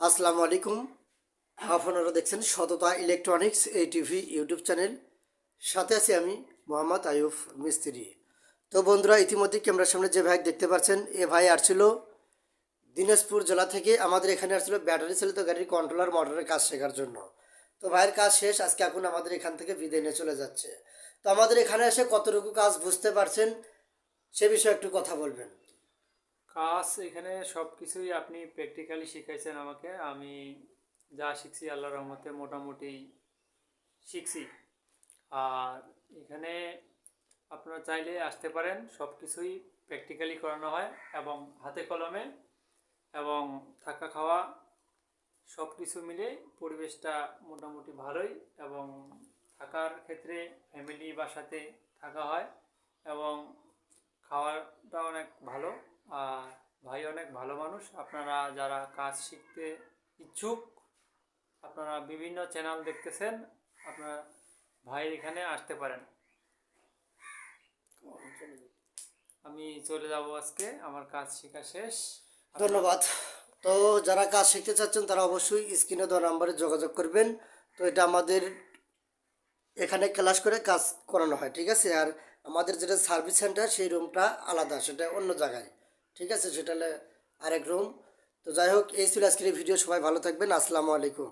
আসসালামু আলাইকুম। আপনারা দেখছেন সততা ইলেকট্রনিক্স এই টিভি ইউটিউব চ্যানেল। সাথে আছি আমি মোহাম্মদ আয়ুব মিস্ত্রি। তো বন্ধুরা, ইতিমধ্যে ক্যামেরার সামনে যে ভাই দেখতে পাচ্ছেন, এ ভাই আসছিল দিনাজপুর জেলা থেকে। আমাদের এখানে আসছিল ব্যাটারি চালিত গাড়ির কন্ট্রোলার মোটরের কাজ শেখার জন্য। তো ভাইয়ের কাজ শেষ, আজকে এখন আমাদের এখান থেকে বিদায় নিয়ে চলে যাচ্ছে। তো আমাদের এখানে এসে কতটুকু কাজ বুঝতে পারছেন সে বিষয়ে একটু কথা বলবেন। কাজ এখানে সব কিছুই আপনি প্র্যাকটিক্যালি শিখাইছেন আমাকে। আমি যা শিখছি আল্লাহর রহমতে মোটামুটি শিখছি। আর এখানে আপনারা চাইলে আসতে পারেন, সব কিছুই প্র্যাকটিক্যালি করানো হয় এবং হাতে কলমে, এবং থাকা খাওয়া সব কিছু মিলে পরিবেশটা মোটামুটি ভালোই। এবং থাকার ক্ষেত্রে ফ্যামিলি বাসাতে থাকা হয় এবং খাওয়াটা অনেক ভালো। আর ভাই অনেক ভালো মানুষ। আপনারা যারা কাজ শিখতে ইচ্ছুক, আপনারা বিভিন্ন চ্যানেল দেখতেছেন, আপনারা ভাই এখানে আসতে পারেন। আমি চলে যাব আজকে, আমার কাজ শেখা শেষ। ধন্যবাদ। তো যারা কাজ শিখতে চাচ্ছেন তারা অবশ্যই স্ক্রিনে দেওয়া নাম্বারে যোগাযোগ করবেন। তো এটা আমাদের এখানে ক্লাস করে কাজ করানো হয়, ঠিক আছে। আর আমাদের যেটা সার্ভিস সেন্টার সেই রুমটা আলাদা, সেটা অন্য জায়গায়, ঠিক আছে, সেটা হলে আরেক রুম। তো যাই হোক, এই ছিল আজকের এই ভিডিও। সবাই ভালো থাকবেন। আসসালামু আলাইকুম।